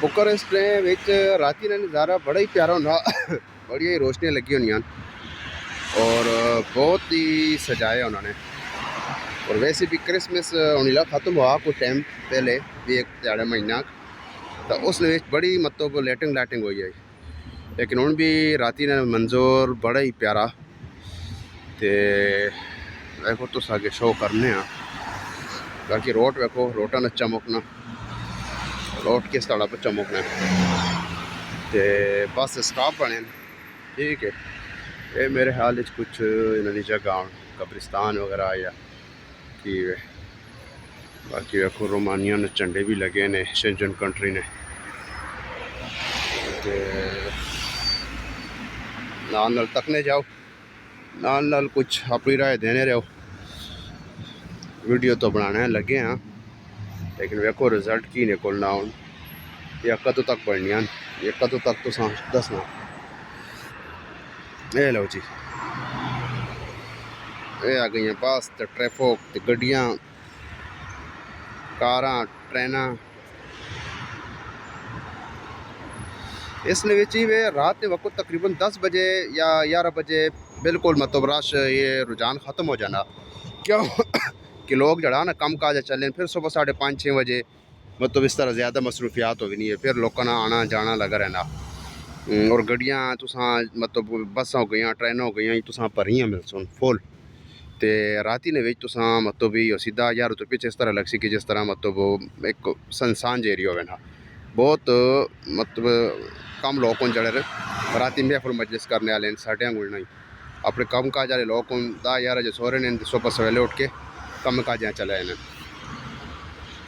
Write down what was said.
Bucharest विच राती का नज़ारा बड़ा ही प्यारा होंदा बड़िया ही रोशनियाँ लगी होंदियां और बहुत ही सजाया उन्होंने। और वैसे भी क्रिसमस होने ख़त्म हुआ कुछ टाइम पहले भी एक ध्याड़े महीना तो उस बड़ी मतलब लाइटिंग हुई है, लेकिन हूँ भी राती ने मंजूर बड़ा ही प्यारा। तो देखो तुस आगे शो करने बाकी रोड वेखो, रोटा ने चमकना, रोड किस तरह पर चमकना। तो बस स्टॉप बने ठीक है। ये मेरे ख्याल कुछ इन्होंने जगह कब्रिस्तान वगैरह या कि बाकी देखो रोमानिया ने झंडे भी लगे ने शेंजन कंट्री ने। नाल तकने जाओ, नाल कुछ अपनी राय देने रहो। वीडियो तो बनाने लगे हाँ, लेकिन वेखो रिजल्ट की निकलना हूँ या कदों तक बननिया, ये कदों तक तो दसना। ये लो जी, ये आ गई बस तो ट्रैफिक तो गड्डियाँ कारां ट्रेना। इसलिए वे रात के वक्त तकरीबन 10 बजे या 11 बजे बिल्कुल मतलब रश ये रुझान ख़त्म हो जाना, क्यों कि लोग जड़ा ना कम काज चलें, फिर सुबह 5:30-6 बजे मतलब इस तरह ज़्यादा मसरूफियात हो गई है, फिर लोगों का आना जाना लगा रहना। और गड्डियाँ तुसां मतलब बसां हो गई, ट्रेन हो गई, तुसां भरियां मिलसन फुल। तो राती ने तुसां मतलब भी सीधा यार तो पीछे इस तरह लग सी कि जिस तरह मतलब एक सुनसान एरिया हो ना, बहुत मतलब कम लोग हों जड़े राती महफिल मजलिस करने वाले साढ़े आंगुल नहीं अपने कम काज वाले लोग हों 10-11 बजे सो रहे हैं, सुबह सवेले उठ के कम काजा चले हैं।